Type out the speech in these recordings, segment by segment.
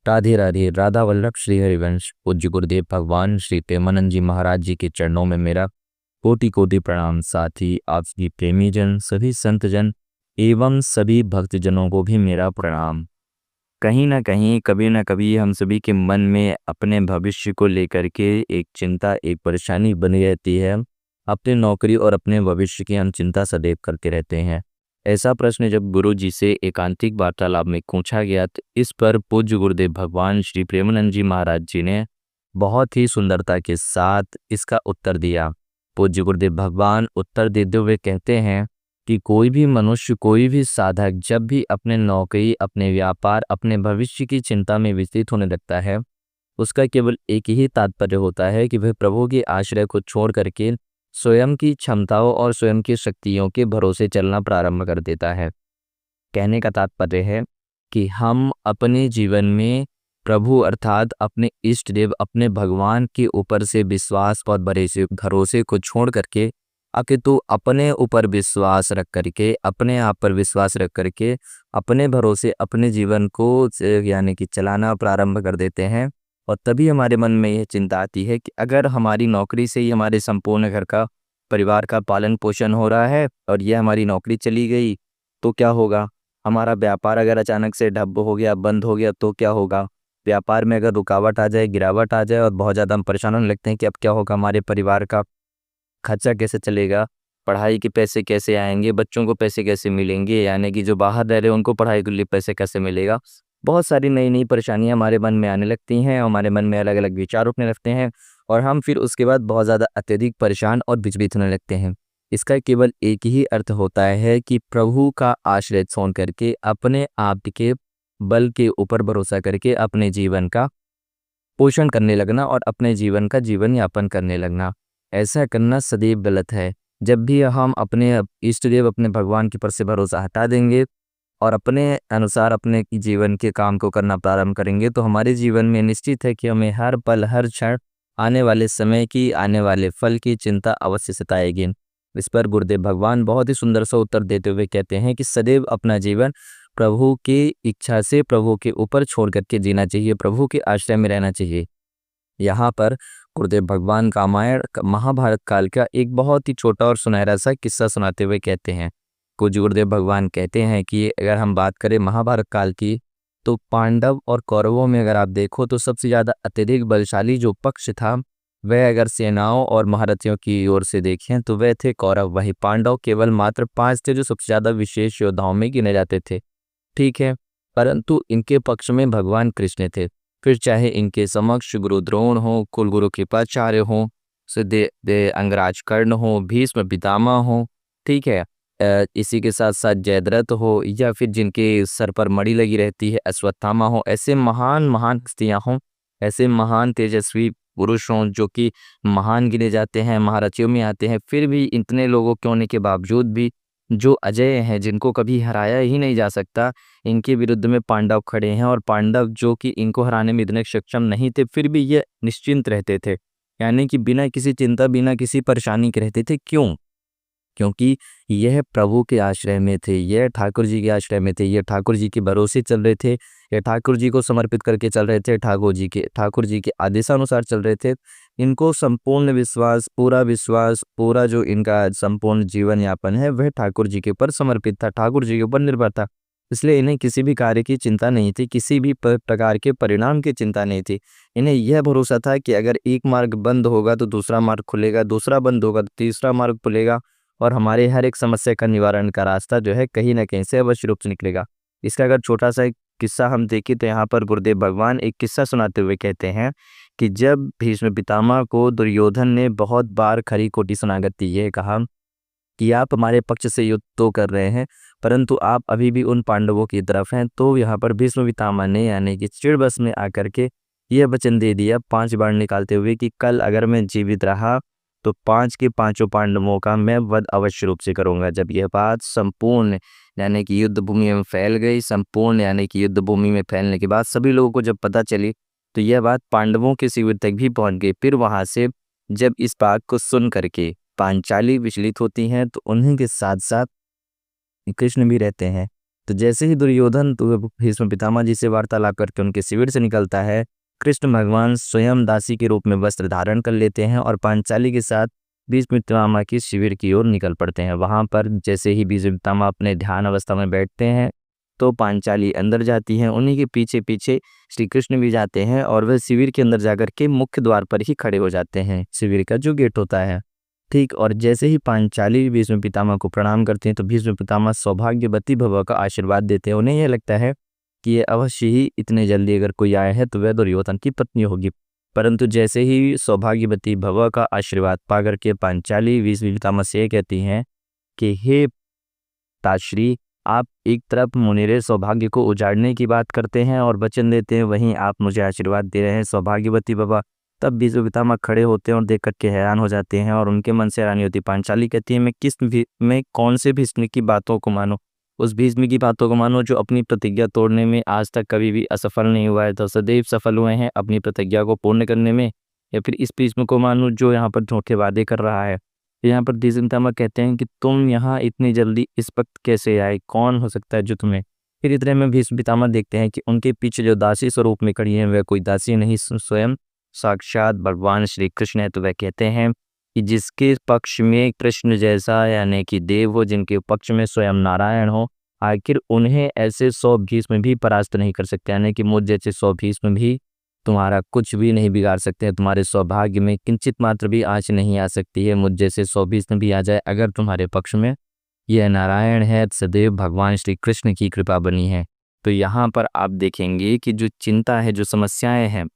राधे राधे। राधा वल्लभ श्री हरिवंश पूज्य गुरुदेव भगवान श्री प्रेमानंद जी महाराज जी के चरणों में मेरा कोटि कोटि प्रणाम। साथ ही आप सभी प्रेमी जन, सभी संत जन एवं सभी भक्तजनों को भी मेरा प्रणाम। कहीं ना कहीं कभी ना कभी हम सभी के मन में अपने भविष्य को लेकर के एक चिंता, एक परेशानी बनी रहती है। अपने नौकरी और अपने भविष्य की हम चिंता सदैव करते रहते हैं। ऐसा प्रश्न जब गुरु जी से एकांतिक वार्तालाप में पूछा गया तो इस पर पूज्य गुरुदेव भगवान श्री प्रेमानंद जी महाराज जी ने बहुत ही सुंदरता के साथ इसका उत्तर दिया। पूज्य गुरुदेव भगवान उत्तर देते हुए कहते हैं कि कोई भी मनुष्य, कोई भी साधक जब भी अपने नौकरी, अपने व्यापार, अपने भविष्य की चिंता में व्यतीत होने लगता है, उसका केवल एक ही तात्पर्य होता है कि वह प्रभु के आश्रय को छोड़ करके स्वयं की क्षमताओं और स्वयं की शक्तियों के भरोसे चलना प्रारंभ कर देता है। कहने का तात्पर्य है कि हम अपने जीवन में प्रभु अर्थात अपने इष्ट देव, अपने भगवान के ऊपर से विश्वास और भरोसे को छोड़ करके अपितु अपने ऊपर विश्वास रख करके, अपने आप पर विश्वास रख करके अपने भरोसे अपने जीवन को यानी कि चलाना प्रारंभ कर देते हैं। और तभी हमारे मन में यह चिंता आती है कि अगर हमारी नौकरी से ही हमारे संपूर्ण घर का, परिवार का पालन पोषण हो रहा है और यह हमारी नौकरी चली गई तो क्या होगा? हमारा व्यापार अगर अचानक से ठप हो गया, बंद हो गया तो क्या होगा? व्यापार में अगर रुकावट आ जाए, गिरावट आ जाए और बहुत ज़्यादा हम परेशान होने लगते हैं कि अब क्या होगा, हमारे परिवार का खर्चा कैसे चलेगा, पढ़ाई के पैसे कैसे आएंगे, बच्चों को पैसे कैसे मिलेंगे, यानी कि जो बाहर रह रहे हैं उनको पढ़ाई के लिए पैसे कैसे मिलेगा। बहुत सारी नई नई परेशानियां हमारे मन में आने लगती हैं, हमारे मन में अलग अलग विचार उठने लगते हैं और हम फिर उसके बाद बहुत ज़्यादा अत्यधिक परेशान और विचलित होने लगते हैं। इसका केवल एक ही अर्थ होता है कि प्रभु का आश्रय छोड़ करके अपने आप के बल के ऊपर भरोसा करके अपने जीवन का पोषण करने लगना और अपने जीवन का जीवन यापन करने लगना। ऐसा करना सदैव गलत है। जब भी हम अपने इष्ट देव, अपने भगवान के ऊपर से भरोसा हटा देंगे और अपने अनुसार अपने जीवन के काम को करना प्रारंभ करेंगे तो हमारे जीवन में निश्चित है कि हमें हर पल, हर क्षण आने वाले समय की, आने वाले फल की चिंता अवश्य सताएगी। इस पर गुरुदेव भगवान बहुत ही सुंदर सा उत्तर देते हुए कहते हैं कि सदैव अपना जीवन प्रभु की इच्छा से, प्रभु के ऊपर छोड़ करके जीना चाहिए, प्रभु के आश्रय में रहना चाहिए। यहाँ पर गुरुदेव भगवान रामायण महाभारत काल का एक बहुत ही छोटा और सुनहरा सा किस्सा सुनाते हुए कहते हैं। कुछ गुरुदेव भगवान कहते हैं कि अगर हम बात करें महाभारत काल की तो पांडव और कौरवों में अगर आप देखो तो सबसे ज़्यादा अत्यधिक बलशाली जो पक्ष था वह अगर सेनाओं और महारथियों की ओर से देखें तो वह थे कौरव। वही पांडव केवल मात्र 5 थे जो सबसे ज़्यादा विशेष योद्धाओं में गिने जाते थे। ठीक है, परंतु इनके पक्ष में भगवान कृष्ण थे। फिर चाहे इनके समक्ष गुरु द्रोण हो, कुलगुरु कृपाचार्य हो, सिद्धे अंगराज कर्ण हो, भीष्म पितामह हो, ठीक है, इसी के साथ साथ जयद्रथ हो या फिर जिनके सर पर मणि लगी रहती है अश्वत्थामा हो, ऐसे महान महान हस्तियां हों, ऐसे महान तेजस्वी पुरुष हों जो कि महान गिने जाते हैं, महारथियों में आते हैं, फिर भी इतने लोगों के होने के बावजूद भी जो अजय हैं, जिनको कभी हराया ही नहीं जा सकता, इनके विरुद्ध में पांडव खड़े हैं और पांडव जो कि इनको हराने में इतने सक्षम नहीं थे फिर भी ये निश्चिंत रहते थे, यानी कि बिना किसी चिंता, बिना किसी परेशानी के रहते थे। क्यों? क्योंकि यह प्रभु के आश्रय में थे, यह ठाकुर जी के आश्रय में थे, यह ठाकुर जी के भरोसे चल रहे थे, यह ठाकुर जी को समर्पित करके चल रहे थे, ठाकुर जी के आदेशानुसार चल रहे थे। इनको संपूर्ण विश्वास, पूरा जो इनका संपूर्ण जीवन यापन है वह ठाकुर जी के ऊपर समर्पित था, ठाकुर जी के ऊपर निर्भर था। इसलिए इन्हें किसी भी कार्य की चिंता नहीं थी, किसी भी प्रकार के परिणाम की चिंता नहीं थी। इन्हें यह भरोसा था कि अगर एक मार्ग बंद होगा तो दूसरा मार्ग खुलेगा, दूसरा बंद होगा तो तीसरा मार्ग खुलेगा और हमारे हर एक समस्या का निवारण का रास्ता जो है कहीं ना कहीं से अवश्य रूप से निकलेगा। इसका अगर छोटा सा एक किस्सा हम देखें तो यहाँ पर गुरुदेव भगवान एक किस्सा सुनाते हुए कहते हैं कि जब भीष्म पितामह को दुर्योधन ने बहुत बार खरी खोटी सुनागत दी, ये कहा कि आप हमारे पक्ष से युद्ध तो कर रहे हैं परंतु आप अभी भी उन पांडवों की तरफ हैं, तो यहाँ पर भीष्म पितामह ने यानी कि चिड़बस में आकर के यह वचन दे दिया 5 बार निकालते हुए कि कल अगर मैं जीवित रहा तो 5 के 5 पांडवों का मैं वध अवश्य रूप से करूंगा। जब यह बात संपूर्ण यानी कि युद्ध भूमि में फैल गई, संपूर्ण यानी कि युद्ध भूमि में फैलने के बाद सभी लोगों को जब पता चली तो यह बात पांडवों के शिविर तक भी पहुंच गई। फिर वहां से जब इस बात को सुन करके पांचाली विचलित होती हैं तो उन्हीं के साथ साथ कृष्ण भी रहते हैं। तो जैसे ही दुर्योधन तो भीष्म पितामह जी से वार्तालाप करके उनके शिविर से निकलता है, कृष्ण भगवान स्वयं दासी के रूप में वस्त्र धारण कर लेते हैं और पांचाली के साथ भीष्म पितामह की शिविर की ओर निकल पड़ते हैं। वहां पर जैसे ही भीष्म पितामह अपने ध्यान अवस्था में बैठते हैं तो पांचाली अंदर जाती हैं, उन्हीं के पीछे पीछे श्री कृष्ण भी जाते हैं और वह शिविर के अंदर जाकर के मुख्य द्वार पर ही खड़े हो जाते हैं, शिविर का जो गेट होता है। ठीक, और जैसे ही पांचाली भीष्म पितामह को प्रणाम करते हैं तो भीष्म पितामह सौभाग्यवती भव का आशीर्वाद देते हैं। उन्हें यह लगता है कि ये अवश्य ही इतने जल्दी अगर कोई आया है तो वह दुर्योधन की पत्नी होगी। परंतु जैसे ही सौभाग्यवती भव का आशीर्वाद पा करके पांचाली भीष्म पितामह से कहती हैं कि हे ताश्री, आप एक तरफ मुनिरे सौभाग्य को उजाड़ने की बात करते हैं और वचन देते हैं, वहीं आप मुझे आशीर्वाद दे रहे हैं सौभाग्यवती भव। तब भीष्म पितामह खड़े होते हैं और देख करके हैरान हो जाते हैं और उनके मन से हैरानी होती है। पांचाली कहती है, मैं कौन से भीष्म की बातों को मानूं? उस भीष्म की बातों को मानो जो अपनी प्रतिज्ञा तोड़ने में आज तक कभी भी असफल नहीं हुआ है, तो सदैव सफल हुए हैं अपनी प्रतिज्ञा को पूर्ण करने में, या फिर इस भीष्म को मानो जो यहाँ पर झूठे वादे कर रहा है। यहाँ पर भीष्म पितामह कहते हैं कि तुम यहाँ इतनी जल्दी इस वक्त कैसे आए, कौन हो सकता है जो तुम्हें। फिर इतने में भीष्म पितामह देखते हैं कि उनके पीछे जो दासी स्वरूप में खड़ी है वह कोई दासी नहीं, स्वयं साक्षात भगवान श्री कृष्ण है। तो वह कहते हैं कि जिसके पक्ष में कृष्ण जैसा यानी कि देव हो, जिनके पक्ष में स्वयं नारायण हो, आखिर उन्हें ऐसे 100 भीष्म भी परास्त नहीं कर सकते, यानी कि मुझ जैसे 100 भीष्म भी तुम्हारा कुछ भी नहीं बिगाड़ सकते हैं। तुम्हारे सौभाग्य में किंचित मात्र भी आँच नहीं आ सकती है। मुझ जैसे 100 भीष्म भी आ जाए अगर तुम्हारे पक्ष में, यह नारायण है, सदैव भगवान श्री कृष्ण की कृपा बनी है। तो यहाँ पर आप देखेंगे कि जो चिंता है, जो समस्याएं हैं,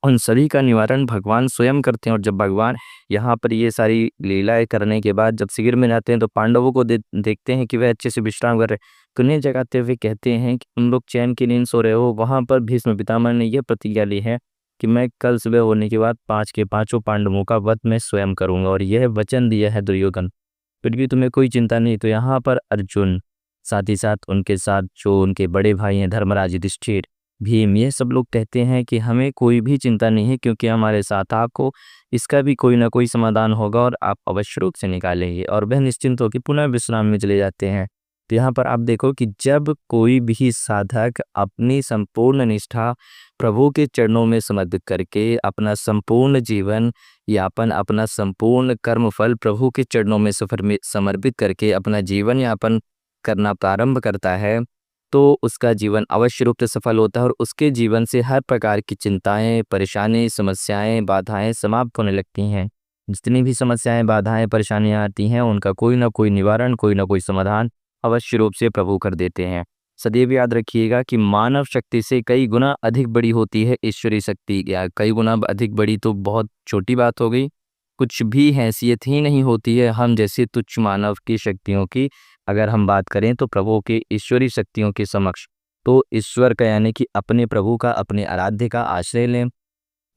उन सभी का निवारण भगवान स्वयं करते हैं। और जब भगवान यहाँ पर ये सारी लीलाएं करने के बाद जब शिविर में जाते हैं तो पांडवों को देखते हैं कि वह अच्छे से विश्राम कर रहे हैं, तो उन्हें जगाते हुए कहते हैं कि तुम लोग चैन की नींद सो रहे हो। वहाँ पर भीष्म पितामह ने यह प्रतिज्ञा ली है कि मैं कल सुबह होने के बाद 5 के 5 पांडवों का वध मैं स्वयं करूंगा, और यह वचन दिया है दुर्योधन। फिर भी तुम्हें कोई चिंता नहीं। तो यहाँ पर अर्जुन, साथ ही साथ उनके साथ जो उनके बड़े भाई हैं धर्मराज, युधिष्ठिर, भीम, ये सब लोग कहते हैं कि हमें कोई भी चिंता नहीं है, क्योंकि हमारे साथ आपको इसका भी कोई ना कोई समाधान होगा और आप अवश्य रूप से निकालेंगे। और वह निश्चिंत होकर पुनः विश्राम में चले जाते हैं। तो यहाँ पर आप देखो कि जब कोई भी साधक अपनी संपूर्ण निष्ठा प्रभु के चरणों में समर्पित करके अपना संपूर्ण जीवन यापन, अपना संपूर्ण कर्मफल प्रभु के चरणों में समर्पित करके अपना जीवन यापन करना प्रारंभ करता है, तो उसका जीवन अवश्य रूप से सफल होता है और उसके जीवन से हर प्रकार की चिंताएं, परेशानी, समस्याएं, बाधाएं समाप्त होने लगती हैं। जितनी भी समस्याएं, बाधाएं, परेशानियां आती हैं, उनका कोई ना कोई निवारण, कोई ना कोई समाधान अवश्य रूप से प्रभु कर देते हैं। सदैव याद रखिएगा कि मानव शक्ति से कई गुना अधिक बड़ी होती है ईश्वरीय शक्ति। या कई गुना अधिक बड़ी तो बहुत छोटी बात हो गई, कुछ भी हैसियत ही नहीं होती है हम जैसे तुच्छ मानव की शक्तियों की। अगर हम बात करें तो प्रभु के ईश्वरीय शक्तियों के समक्ष, तो ईश्वर का यानी कि अपने प्रभु का, अपने आराध्य का आश्रय लें,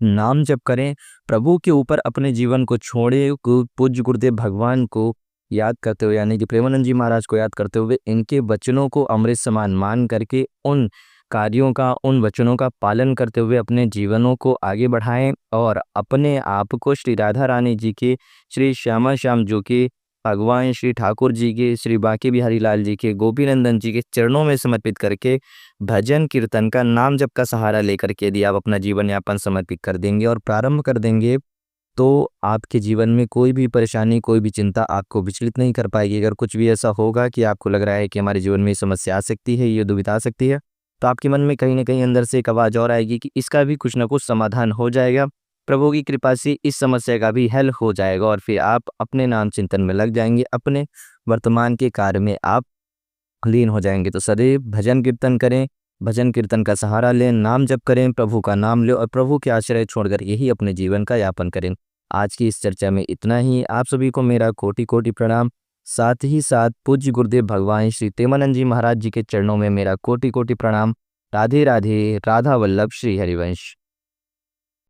नाम जप करें, प्रभु के ऊपर अपने जीवन को छोड़े, पूज्य गुरुदेव भगवान को याद करते हुए यानी कि प्रेमानंद जी महाराज को याद करते हुए इनके वचनों को अमृत समान मान करके उन कार्यों का, उन वचनों का पालन करते हुए अपने जीवनों को आगे बढ़ाएं और अपने आप को श्री राधा रानी जी के, श्री श्यामा श्याम जो के, भगवान श्री ठाकुर जी के, श्री बांके बिहारी लाल जी के, गोपीनंदन जी के चरणों में समर्पित करके भजन कीर्तन का, नाम जप का सहारा लेकर के यदि आप अपना जीवन यापन समर्पित कर देंगे और प्रारंभ कर देंगे, तो आपके जीवन में कोई भी परेशानी, कोई भी चिंता आपको विचलित नहीं कर पाएगी। अगर कुछ भी ऐसा होगा कि आपको लग रहा है कि हमारे जीवन में ये समस्या आ सकती है, ये दुविधा आ सकती है, तो आपके मन में कहीं ना कहीं अंदर से एक आवाज़ और आएगी कि इसका भी कुछ ना कुछ समाधान हो जाएगा। प्रभु की कृपा से इस समस्या का भी हल हो जाएगा और फिर आप अपने नाम चिंतन में लग जाएंगे, अपने वर्तमान के कार्य में आप लीन हो जाएंगे। तो सदैव भजन कीर्तन करें, भजन कीर्तन का सहारा लें, नाम जप करें, प्रभु का नाम लें और प्रभु के आश्रय छोड़कर यही अपने जीवन का यापन करें। आज की इस चर्चा में इतना ही। आप सभी को मेरा कोटि कोटि प्रणाम। साथ ही साथ पूज्य गुरुदेव भगवान श्री प्रेमानंद जी महाराज जी के चरणों में मेरा कोटि कोटि प्रणाम। राधे राधे। राधा वल्लभ श्री हरिवंश।